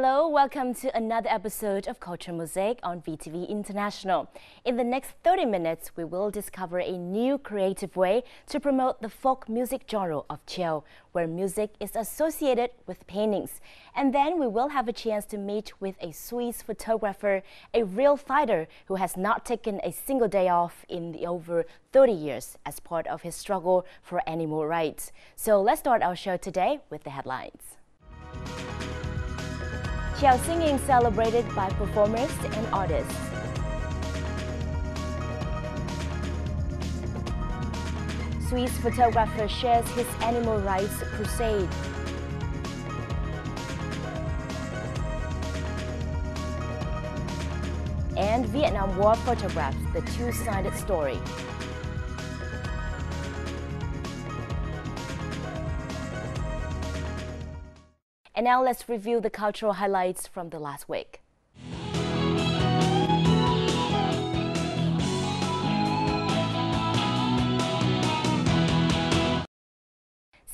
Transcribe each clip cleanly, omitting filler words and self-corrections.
Hello, welcome to another episode of Culture Mosaic on VTV International. In the next 30 minutes, we will discover a new creative way to promote the folk music genre of Cheo, where music is associated with paintings. And then we will have a chance to meet with a Swiss photographer, a real fighter who has not taken a single day off in the over 30 years as part of his struggle for animal rights. So let's start our show today with the headlines. Cheo singing celebrated by performers and artists. Swiss photographer shares his animal rights crusade. And Vietnam War photographs the two-sided story. And now let's review the cultural highlights from the last week.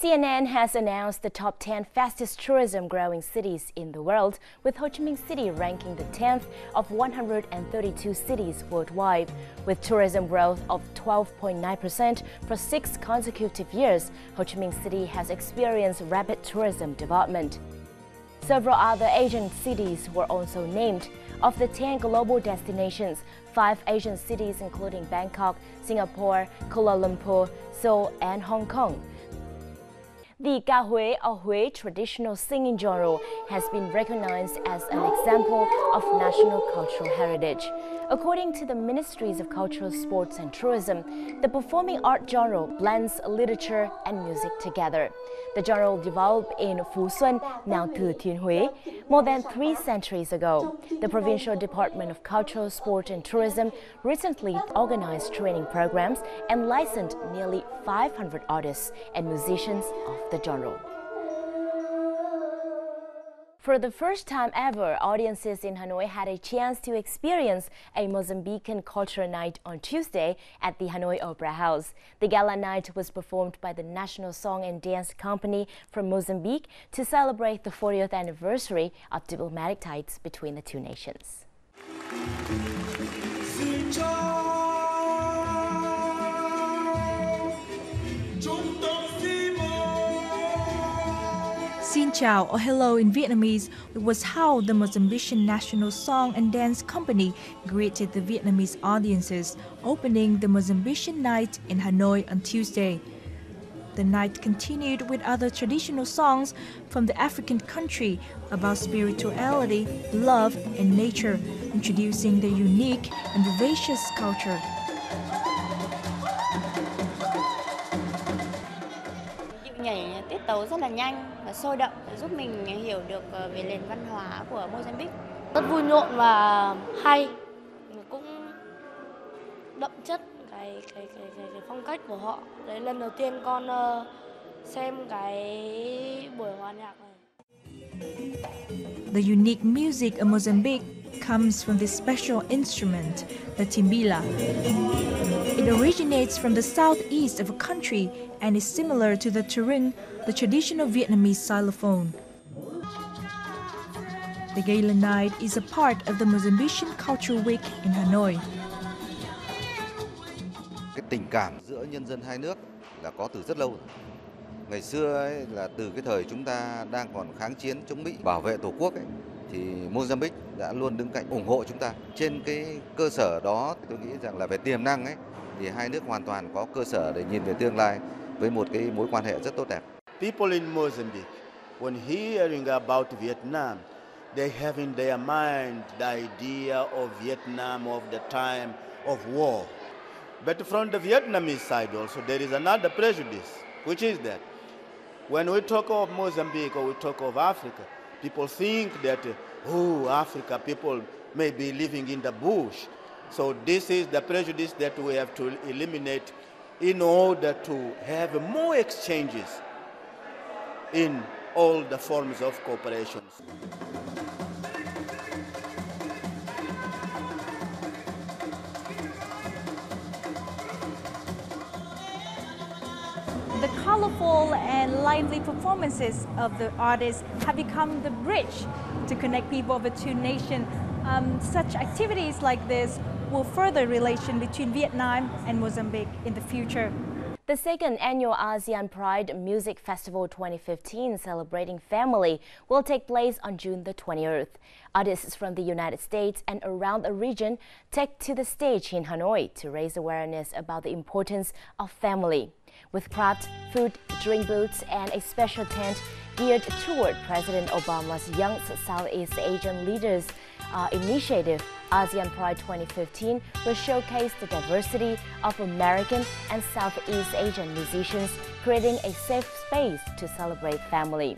CNN has announced the top 10 fastest tourism-growing cities in the world, with Ho Chi Minh City ranking the 10th of 132 cities worldwide. With tourism growth of 12.9% for 6 consecutive years, Ho Chi Minh City has experienced rapid tourism development. Several other Asian cities were also named. Of the 10 global destinations, 5 Asian cities including Bangkok, Singapore, Kuala Lumpur, Seoul and Hong Kong. The Ca Huế or Huế traditional singing genre has been recognized as an example of national cultural heritage. According to the Ministries of Culture, Sports and Tourism, the performing art genre blends literature and music together. The genre developed in Phú Xuân, now Thừa Thiên Huế, more than 3 centuries ago. The Provincial Department of Culture, Sport and Tourism recently organized training programs and licensed nearly 500 artists and musicians of the genre. For the first time ever, audiences in Hanoi had a chance to experience a Mozambican culture night on Tuesday at the Hanoi Opera House. The gala night was performed by the National Song and Dance Company from Mozambique to celebrate the 40th anniversary of diplomatic ties between the two nations. Xin chào or hello in Vietnamese was how the Mozambican National Song and Dance Company greeted the Vietnamese audiences, opening the Mozambican night in Hanoi on Tuesday. The night continued with other traditional songs from the African country about spirituality, love, and nature, introducing their unique and vivacious culture. Nhảy tiết tấu rất là nhanh và sôi động, giúp mình hiểu được về nền văn hóa của Mozambique. Rất vui nhộn và hay, cũng đậm chất cái phong cách của họ. Đấy lần đầu tiên con xem cái buổi hòa nhạc này. The unique music of Mozambique comes from this special instrument, the timbila. It originates from the southeast of a country and is similar to the turung, the traditional Vietnamese xylophone. The gala night is a part of the Mozambican Cultural Week in Hanoi. Cái tình cảm giữa nhân dân hai nước là có từ rất lâu rồi. Ngày xưa ấy, là từ cái thời chúng ta đang còn kháng chiến chống Mỹ, bảo vệ Tổ quốc ấy, thì Mozambique đã luôn đứng cạnh ủng hộ chúng ta. Trên cái cơ sở đó tôi nghĩ rằng là về tiềm năng ấy thì hai nước hoàn toàn có cơ sở để nhìn về tương lai với một cái mối quan hệ rất tốt đẹp. People in Mozambique, when hearing about Vietnam, they have in their mind the idea of Vietnam of the time of war. But from the Vietnamese side also, there is another prejudice, which is that when we talk of Mozambique or we talk of Africa, people think that, Africa people may be living in the bush. So this is the prejudice that we have to eliminate in order to have more exchanges in all the forms of cooperation. The colorful and lively performances of the artists have become the bridge to connect people of the two nations. Such activities like this will further relation between Vietnam and Mozambique in the future. The second annual ASEAN Pride Music Festival 2015, celebrating family, will take place on June the 20th. Artists from the United States and around the region take to the stage in Hanoi to raise awareness about the importance of family. With craft, food, drink booths, and a special tent geared toward President Obama's Young Southeast Asian Leaders initiative, ASEAN Pride 2015 will showcase the diversity of American and Southeast Asian musicians, creating a safe space to celebrate family.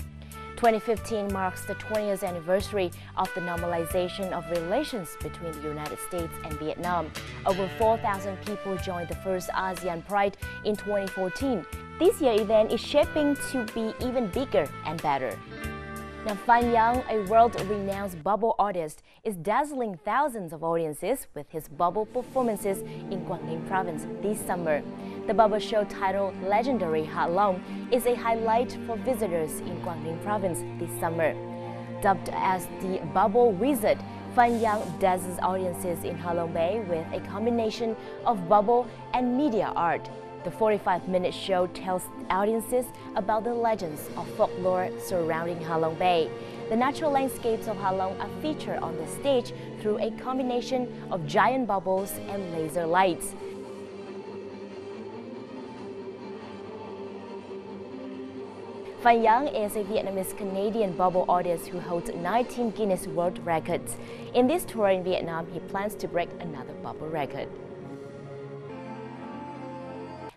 2015 marks the 20th anniversary of the normalization of relations between the United States and Vietnam. Over 4,000 people joined the first ASEAN Pride in 2014. This year's event is shaping to be even bigger and better. Now, Phan Yang, a world-renowned bubble artist, is dazzling thousands of audiences with his bubble performances in Quảng Ninh province this summer. The bubble show titled Legendary Ha Long is a highlight for visitors in Quảng Ninh province this summer. Dubbed as the Bubble Wizard, Phan Yang dazzles audiences in Ha Long Bay with a combination of bubble and media art. The 45-minute show tells audiences about the legends of folklore surrounding Ha Long Bay. The natural landscapes of Ha Long are featured on the stage through a combination of giant bubbles and laser lights. Phan Yang is a Vietnamese-Canadian bubble artist who holds 19 Guinness World Records. In this tour in Vietnam, he plans to break another bubble record.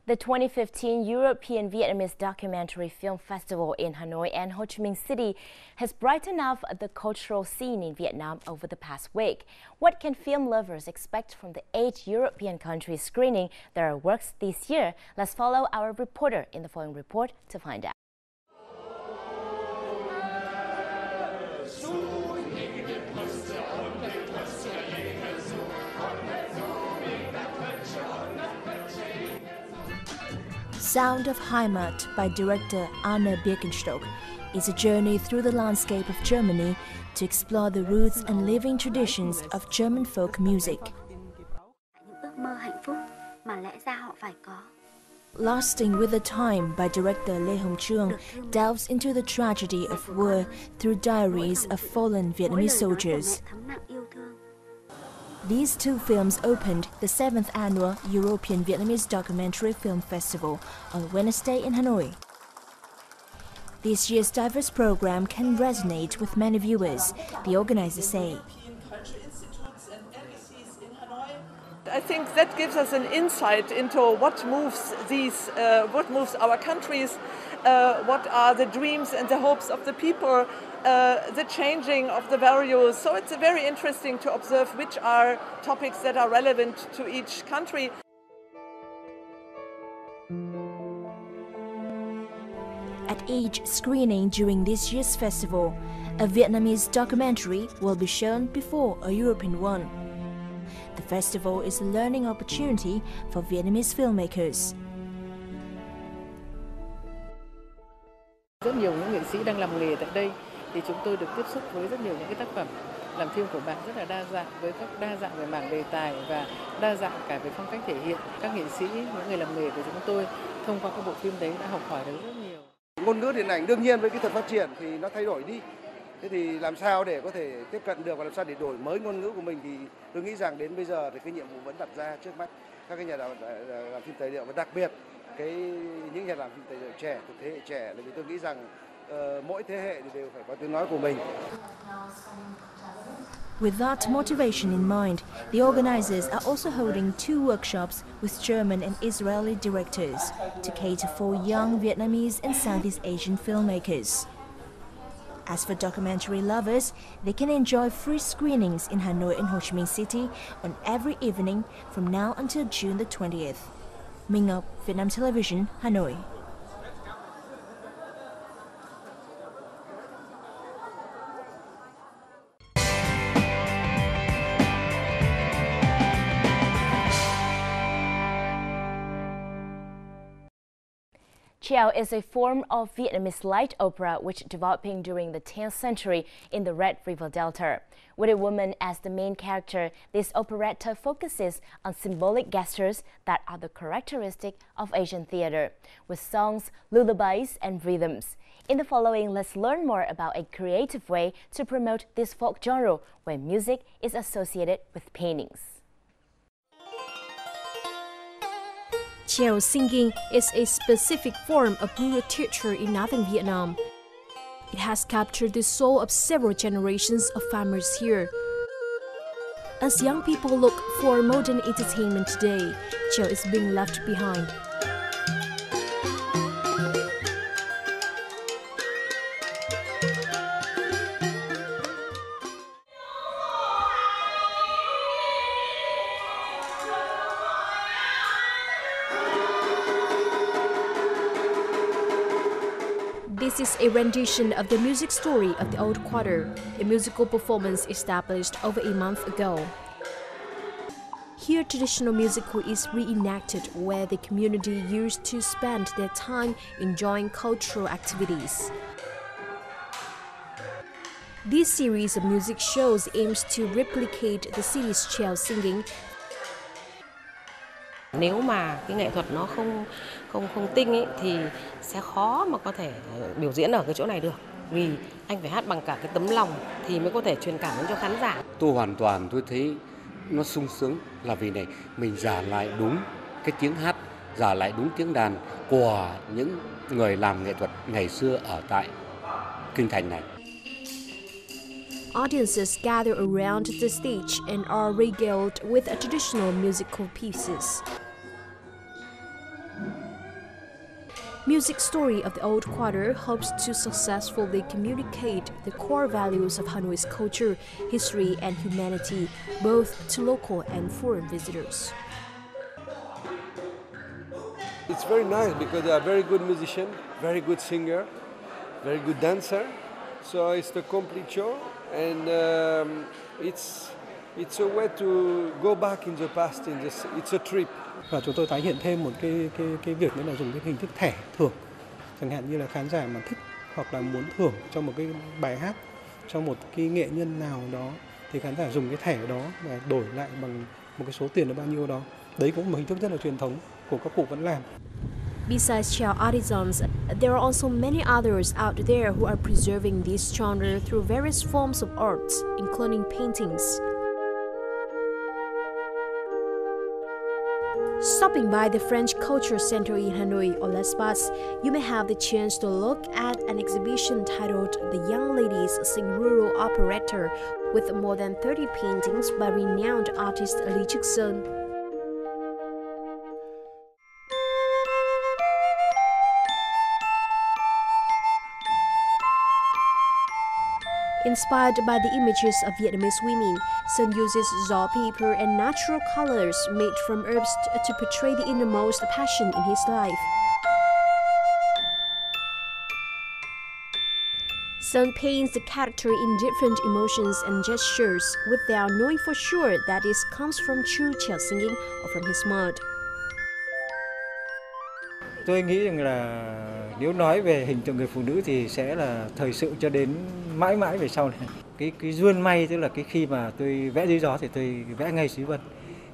The 2015 European Vietnamese Documentary Film Festival in Hanoi and Ho Chi Minh City has brightened up the cultural scene in Vietnam over the past week. What can film lovers expect from the 8 European countries screening their works this year? Let's follow our reporter in the following report to find out. Sound of Heimat by director Arne Birkenstock is a journey through the landscape of Germany to explore the roots and living traditions of German folk music. Lasting with the Time by director Lê Hồng Trương delves into the tragedy of war through diaries of fallen Vietnamese soldiers. These two films opened the 7th annual European Vietnamese Documentary Film Festival on Wednesday in Hanoi. This year's diverse program can resonate with many viewers, the organizers say. I think that gives us an insight into what moves our countries, what are the dreams and the hopes of the people, the changing of the values. So it's very interesting to observe which are topics that are relevant to each country. At each screening during this year's festival, a Vietnamese documentary will be shown before a European one. The festival is a learning opportunity for Vietnamese filmmakers. Rất nhiều những nghệ sĩ đang làm nghề tại đây thì chúng tôi được tiếp xúc với rất nhiều những cái tác phẩm làm phim của bạn rất là đa dạng, với các đa dạng về mảng đề tài và đa dạng cả về phong cách thể hiện. Các nghệ sĩ, những người làm nghề của chúng tôi thông qua các bộ phim đấy đã học hỏi được rất nhiều. Ngôn ngữ điện ảnh đương nhiên với kỹ thuật phát triển thì nó thay đổi đi. Thế thì làm sao để có thể tiếp cận được và làm sao để đổi mới ngôn ngữ của mình thì tôi nghĩ rằng đến bây giờ thì cái nhiệm vụ vẫn đặt ra trước mắt các cái nhà làm phim tài liệu và đặc biệt những nhà làm phim tài liệu trẻ, thuộc thế hệ trẻ, vì tôi nghĩ rằng mỗi thế hệ thì đều phải có tiếng nói của mình. With that motivation in mind, the organizers are also holding 2 workshops with German and Israeli directors to cater for young Vietnamese and Southeast Asian filmmakers. As for documentary lovers, they can enjoy free screenings in Hanoi and Ho Chi Minh City on every evening from now until June the 20th. Minh Ngọc, Vietnam Television, Hanoi. Chèo is a form of Vietnamese light opera which developing during the 10th century in the Red River Delta. With a woman as the main character, this operetta focuses on symbolic gestures that are the characteristic of Asian theater, with songs, lullabies, and rhythms. In the following, let's learn more about a creative way to promote this folk genre where music is associated with paintings. Chèo singing is a specific form of rural theatre in northern Vietnam. It has captured the soul of several generations of farmers here. As young people look for modern entertainment today, Chèo is being left behind. This is a rendition of the music story of the Old Quarter, a musical performance established over a month ago. Here, traditional musical is reenacted where the community used to spend their time enjoying cultural activities. This series of music shows aims to replicate the city's Chèo singing. Nếu mà cái nghệ thuật nó không tinh ấy, thì sẽ khó mà có thể biểu diễn ở cái chỗ này được. Vì anh phải hát bằng cả cái tấm lòng thì mới có thể truyền cảm đến cho khán giả. Tôi thấy nó sung sướng là vì này mình giả lại đúng cái tiếng hát, giả lại đúng tiếng đàn của những người làm nghệ thuật ngày xưa ở tại kinh thành này. Audiences gather around the stage and are regaled with traditional musical pieces. Music Story of the Old Quarter hopes to successfully communicate the core values of Hanoi's culture, history, and humanity, both to local and foreign visitors. It's very nice because they are very good musician, very good singer, very good dancer. So it's the complete show, and it's a way to go back in the past. It's a trip. Và chúng tôi tái hiện thêm một cái việc nữa là dùng cái hình thức thẻ thưởng, chẳng hạn như là khán giả mà thích hoặc là muốn thưởng cho một cái bài hát cho một cái nghệ nhân nào đó thì khán giả dùng cái thẻ đó và đổi lại bằng một cái số tiền là bao nhiêu đó. Đấy cũng là một hình thức rất là truyền thống của các cụ vẫn làm. Besides Chèo artisans, there are also many others out there who are preserving this genre through various forms of arts, including paintings. Stopping by the French Culture Center in Hanoi or L'espace, you may have the chance to look at an exhibition titled The Young Ladies Sing Rural Operetta with more than 30 paintings by renowned artist Lý Trực Sơn. Inspired by the images of Vietnamese women, Sơn uses raw paper and natural colors made from herbs to portray the innermost passion in his life. Sơn paints the character in different emotions and gestures without knowing for sure that it comes from true Chèo singing or from his mud. Tôi nghĩ rằng là nếu nói về hình tượng người phụ nữ thì sẽ là thời sự cho đến mãi mãi về sau này. Cái ruôn may, tức là cái khi mà tôi vẽ dưới gió thì tôi vẽ ngay Suối Vân.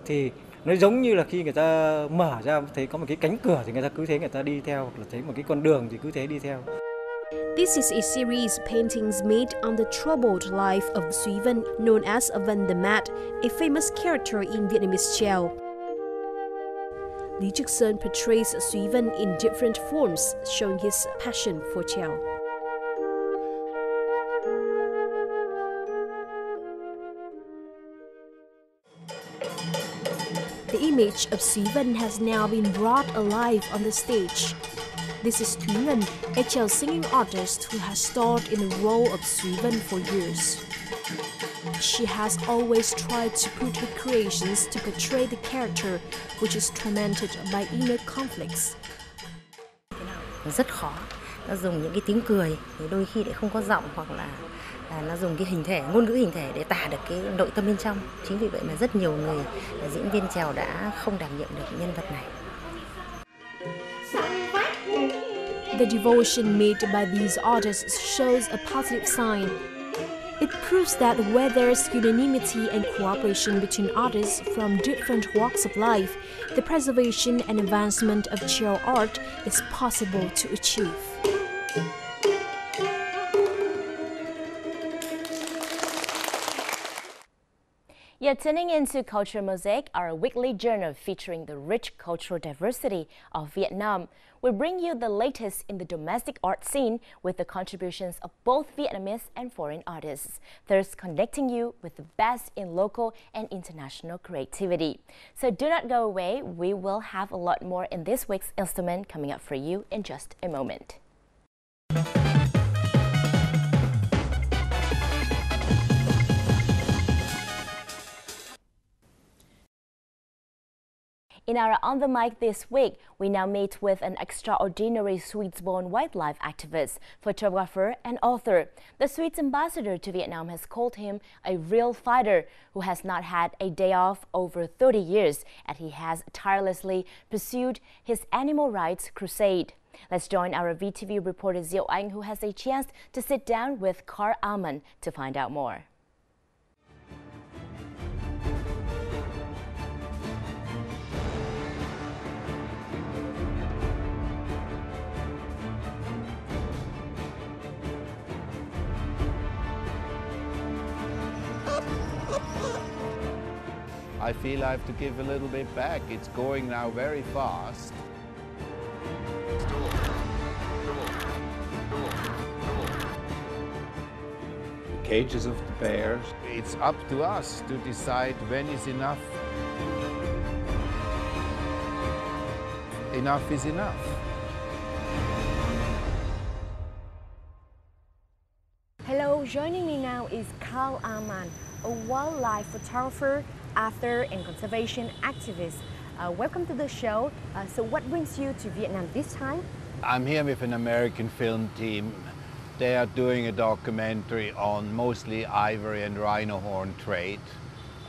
Thì nó giống như là khi người ta mở ra thấy có một cái cánh cửa thì người ta cứ thế người ta đi theo, hoặc là thấy một cái con đường thì cứ thế đi theo. This is a series of paintings made on the troubled life of Suối Vân, known as Vân the Mad, a famous character in Vietnamese Chèo. Lý Trực Sơn portrays Suối Vân in different forms, showing his passion for Chèo. The image of Suối Vân has now been brought alive on the stage. This is Thúy Ngân, a Chèo singing artist who has starred in the role of Suối Vân for years. She has always tried to put her creations to portray the character, which is tormented by inner conflicts. Rất khó, nó dùng những cái tiếng cười, thì đôi khi lại không có giọng, hoặc là nó dùng cái hình thể, ngôn ngữ hình thể để tả được cái nội tâm bên trong. Chính vì vậy mà rất nhiều người diễn viên Chèo đã không đảm nhiệm được nhân vật này. the devotion made by these artists shows a positive sign. It proves that where there's unanimity and cooperation between artists from different walks of life, the preservation and advancement of Cheo art is possible to achieve. You're tuning into Culture Mosaic, our weekly journal featuring the rich cultural diversity of Vietnam. We bring you the latest in the domestic art scene with the contributions of both Vietnamese and foreign artists, thus connecting you with the best in local and international creativity. So do not go away. We will have a lot more in this week's instrument coming up for you in just a moment. In our On the Mic this week, we now meet with an extraordinary Swedes-born wildlife activist, photographer, and author. The Swedes ambassador to Vietnam has called him a real fighter who has not had a day off over 30 years, and he has tirelessly pursued his animal rights crusade. Let's join our VTV reporter Diệu Anh, who has a chance to sit down with Carl Amann to find out more. I feel I have to give a little bit back. It's going now very fast. The cages of the bears. It's up to us to decide when is enough. Enough is enough. Hello, joining me now is Carl Amann, a wildlife photographer, author and conservation activist. Welcome to the show. So what brings you to Vietnam this time? I'm here with an American film team. They are doing a documentary on mostly ivory and rhino horn trade.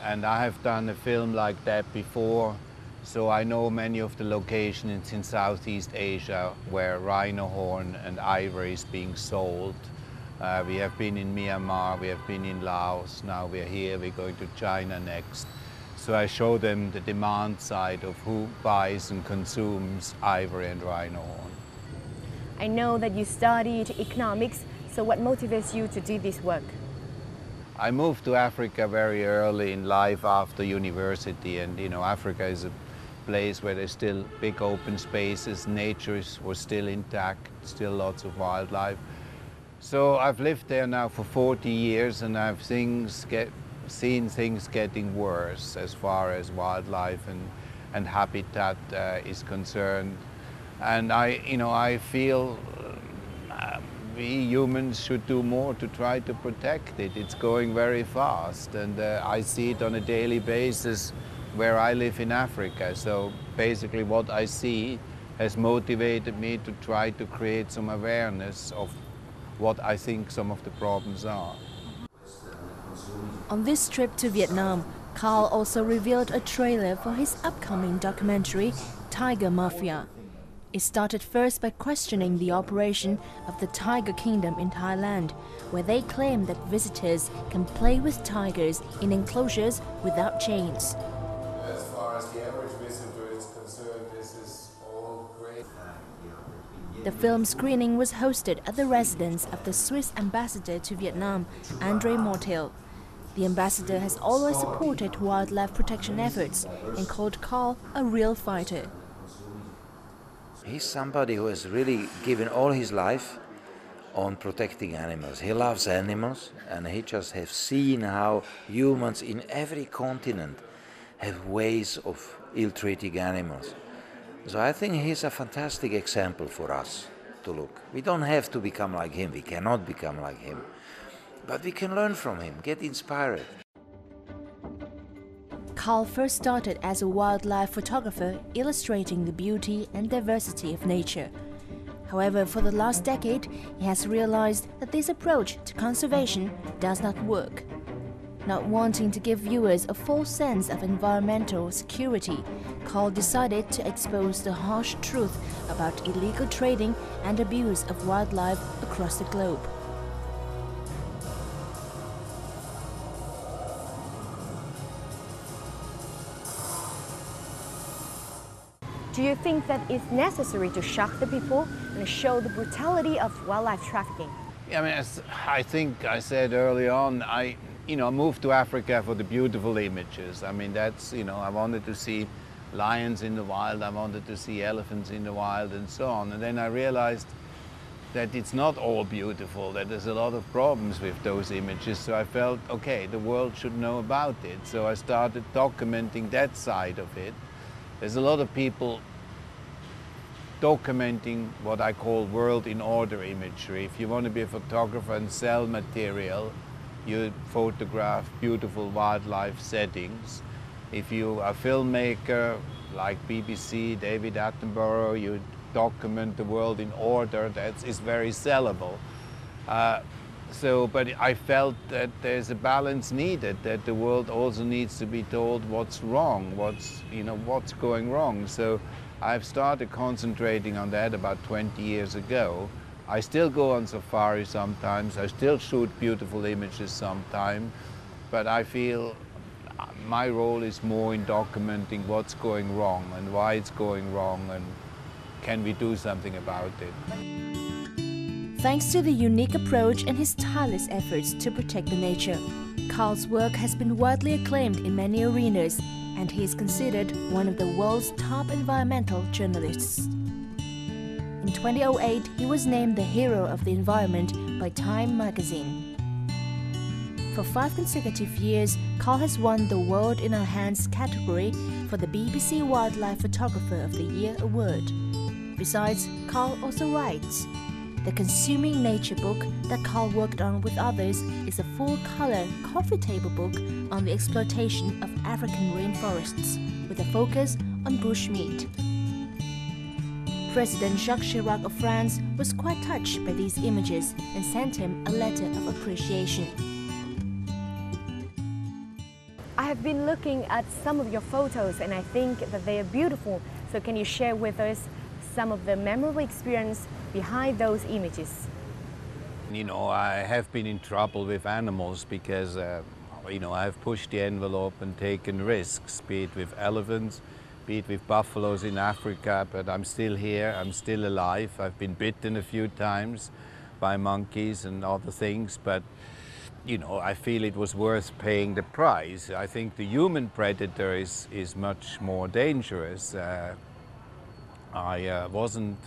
And I have done a film like that before, so I know many of the locations in Southeast Asia where rhino horn and ivory is being sold. We have been in Myanmar, we have been in Laos, now we're here, we're going to China next. So I show them the demand side of who buys and consumes ivory and rhino horn. I know that you studied economics, so what motivates you to do this work? I moved to Africa very early in life after university, and Africa is a place where there's still big open spaces, nature was still intact, still lots of wildlife. So I've lived there now for 40 years and I've seen things getting worse as far as wildlife and habitat is concerned. And I feel we humans should do more to try to protect it. It's going very fast and I see it on a daily basis where I live in Africa. So basically what I see has motivated me to try to create some awareness of what I think some of the problems are. On this trip to Vietnam, Carl also revealed a trailer for his upcoming documentary, Tiger Mafia. It started first by questioning the operation of the Tiger Kingdom in Thailand, where they claim that visitors can play with tigers in enclosures without chains. As far as the average visitor is concerned, this is all great. The film screening was hosted at the residence of the Swiss ambassador to Vietnam, André Mortel. The ambassador has always supported wildlife protection efforts and called Carl a real fighter. He's somebody who has really given all his life on protecting animals. He loves animals and he just has seen how humans in every continent have ways of ill-treating animals. So I think he's a fantastic example for us to look. We don't have to become like him, we cannot become like him, but we can learn from him, get inspired. Carl first started as a wildlife photographer, illustrating the beauty and diversity of nature. However, for the last decade, he has realized that this approach to conservation does not work. Not wanting to give viewers a false sense of environmental security, Carl decided to expose the harsh truth about illegal trading and abuse of wildlife across the globe. Do you think that it's necessary to shock the people and show the brutality of wildlife trafficking? Yeah, I mean, I think I said early on, I moved to Africa for the beautiful images. I mean, that's, I wanted to see lions in the wild, I wanted to see elephants in the wild and so on. And then I realized that it's not all beautiful, that there's a lot of problems with those images. So I felt, okay, the world should know about it. So I started documenting that side of it. There's a lot of people documenting what I call world in order imagery. If you want to be a photographer and sell material, you photograph beautiful wildlife settings. If you are a filmmaker like BBC, David Attenborough, you document the world in order. That is very sellable. But I felt that there's a balance needed, that the world also needs to be told what's wrong, what's going wrong. So I've started concentrating on that about 20 years ago. I still go on safari sometimes, I still shoot beautiful images sometimes, but I feel my role is more in documenting what's going wrong and why it's going wrong and can we do something about it. Thanks to the unique approach and his tireless efforts to protect the nature, Carl's work has been widely acclaimed in many arenas, and he is considered one of the world's top environmental journalists. In 2008, he was named the Hero of the Environment by Time magazine. For 5 consecutive years, Carl has won the World in Our Hands category for the BBC Wildlife Photographer of the Year award. Besides, Carl also writes. The Consuming Nature book that Carl worked on with others is a full-color coffee table book on the exploitation of African rainforests, with a focus on bushmeat. President Jacques Chirac of France was quite touched by these images and sent him a letter of appreciation. I have been looking at some of your photos and I think that they are beautiful. So can you share with us some of the memorable experience behind those images? I have been in trouble with animals because, I have pushed the envelope and taken risks, be it with elephants, be it with buffaloes in Africa, but I'm still here, I'm still alive. I've been bitten a few times by monkeys and other things, but, I feel it was worth paying the price. I think the human predator is much more dangerous. I wasn't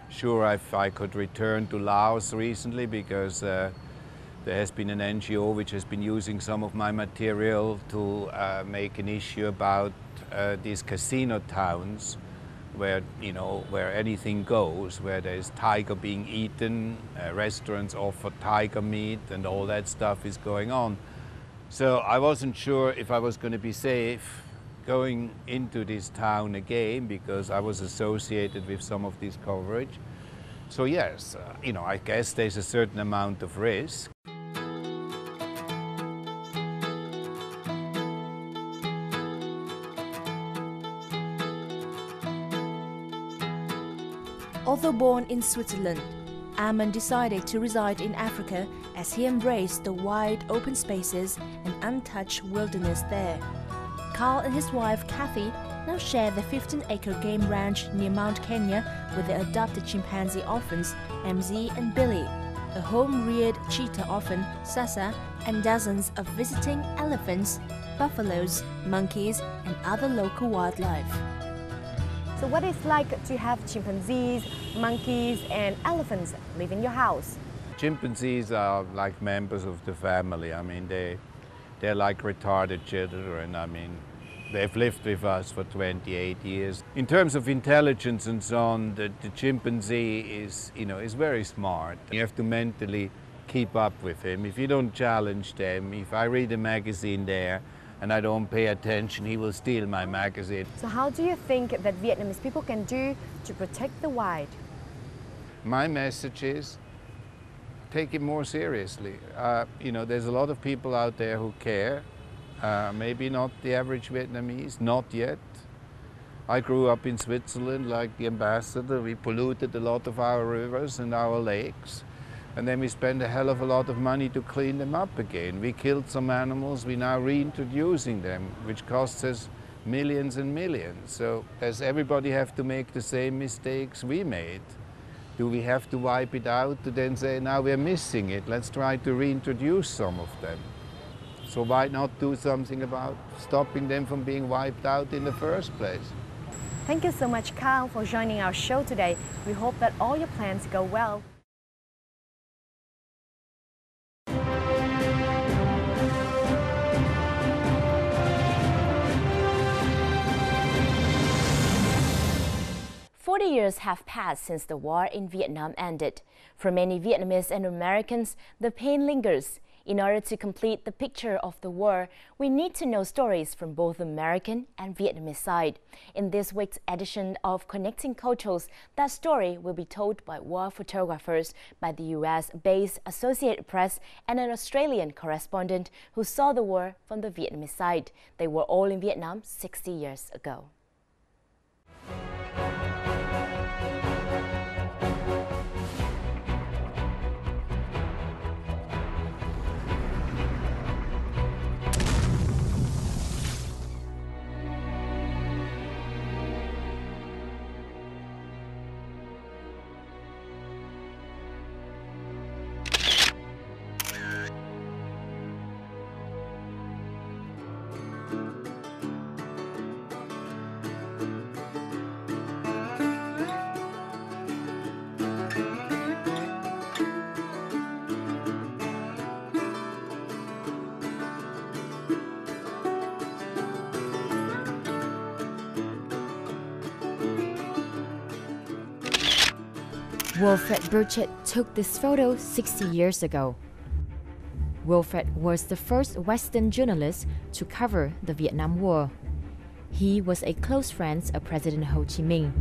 sure if I could return to Laos recently because there has been an NGO which has been using some of my material to make an issue about these casino towns where, where anything goes, where there's tiger being eaten, restaurants offer tiger meat and all that stuff is going on. So I wasn't sure if I was going to be safe going into this town again because I was associated with some of this coverage. So yes, I guess there's a certain amount of risk. Although born in Switzerland, Armand decided to reside in Africa as he embraced the wide open spaces and untouched wilderness there. Carl and his wife Kathy now share the 15-acre game ranch near Mount Kenya with their adopted chimpanzee orphans MZ and Billy, a home-reared cheetah orphan, Sasa, and dozens of visiting elephants, buffaloes, monkeys, and other local wildlife. So what it's like to have chimpanzees, monkeys, and elephants live in your house? Chimpanzees are like members of the family. I mean, they're like retarded children. I mean, they've lived with us for 28 years. In terms of intelligence and so on, the chimpanzee is very smart. You have to mentally keep up with him. If you don't challenge them, if I read a magazine there and I don't pay attention, he will steal my magazine. So how do you think that Vietnamese people can do to protect the wild? My message is take it more seriously. You know, there's a lot of people out there who care. Maybe not the average Vietnamese, not yet. I grew up in Switzerland like the ambassador. We polluted a lot of our rivers and our lakes. And then we spent a hell of a lot of money to clean them up again. We killed some animals, we're now reintroducing them, which costs us millions and millions. So does everybody have to make the same mistakes we made? Do we have to wipe it out to then say, now we're missing it, let's try to reintroduce some of them? So why not do something about stopping them from being wiped out in the first place? Thank you so much, Carl, for joining our show today. We hope that all your plans go well. "40 years have passed since the war in Vietnam ended. For many Vietnamese and Americans, the pain lingers. In order to complete the picture of the war, we need to know stories from both American and Vietnamese side. In this week's edition of Connecting Cultures, that story will be told by war photographers, by the US-based Associated Press, and an Australian correspondent who saw the war from the Vietnamese side. They were all in Vietnam 60 years ago. Wilfred Burchett took this photo 60 years ago. Wilfred was the first Western journalist to cover the Vietnam War. He was a close friend of President Ho Chi Minh.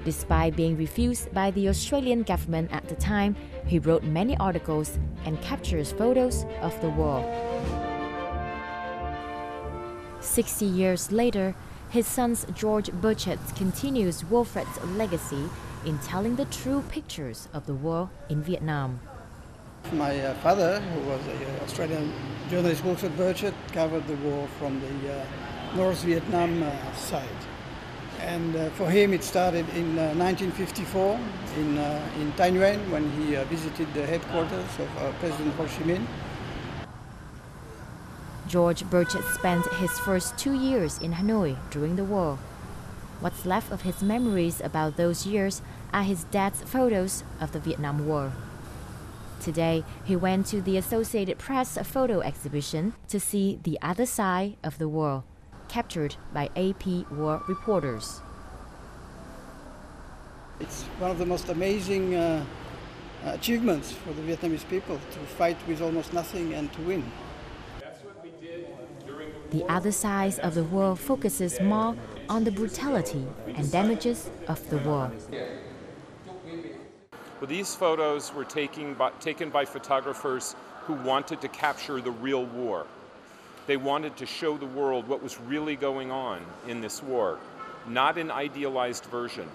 Despite being refused by the Australian government at the time, he wrote many articles and captured photos of the war. 60 years later, his son George Burchett continues Wilfred's legacy in telling the true pictures of the war in Vietnam. My father, who was an Australian journalist, Wilfred Burchett, covered the war from the North Vietnam side. And for him it started in 1954 in Thanh Nguyen when he visited the headquarters of President Ho Chi Minh. George Burchett spent his first 2 years in Hanoi during the war. What's left of his memories about those years are his dad's photos of the Vietnam War. Today, he went to the Associated Press photo exhibition to see the other side of the war, captured by AP war reporters. It's one of the most amazing achievements for the Vietnamese people to fight with almost nothing and to win. The other side of the war focuses more on the brutality and damages of the war. Well, these photos were taken by photographers who wanted to capture the real war. They wanted to show the world what was really going on in this war, not an idealized version.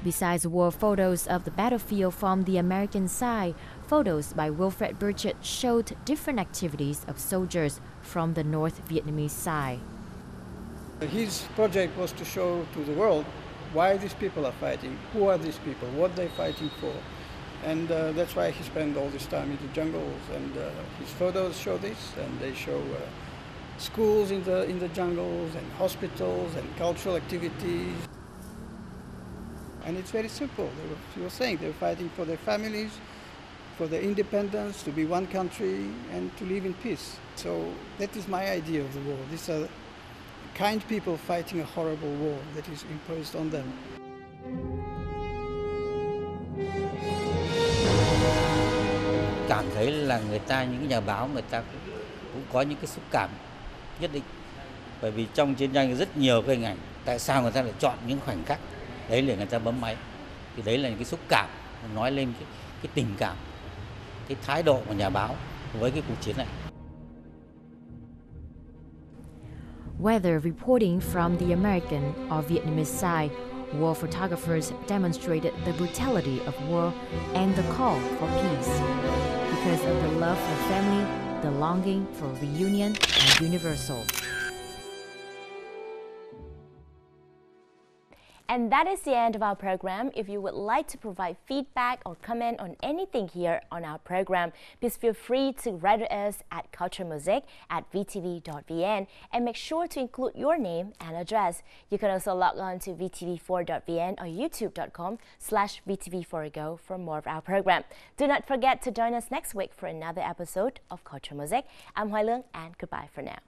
Besides war photos of the battlefield from the American side, photos by Wilfred Burchett showed different activities of soldiers from the North Vietnamese side. His project was to show to the world why these people are fighting, who are these people, what they're fighting for. And that's why he spent all this time in the jungles. And his photos show this, and they show schools in the jungles, and hospitals, and cultural activities. And it's very simple. He was saying they were fighting for their families, for their independence, to be one country, and to live in peace. So that is my idea of the war. These are kind people fighting a horrible war that is imposed on them. Cảm thấy là những nhà báo người ta cũng có những cái xúc cảm nhất định, bởi vì trong chiến tranh rất nhiều cái hình ảnh tại sao người ta lại chọn những khoảnh khắc đấy để người ta bấm máy. Thì đấy là những cái xúc cảm nói lên cái tình cảm, cái thái độ của nhà báo với cái cuộc chiến này. Whether reporting from the American or Vietnamese side, war photographers demonstrated the brutality of war and the call for peace. Because of the love for family, the longing for reunion are universal. And that is the end of our program. If you would like to provide feedback or comment on anything here on our program, please feel free to write to us at culturemosaic@vtv.vn and make sure to include your name and address. You can also log on to vtv4.vn or youtube.com/vtv4go for more of our program. Do not forget to join us next week for another episode of Culture Mosaic. I'm Hoài Lương and goodbye for now.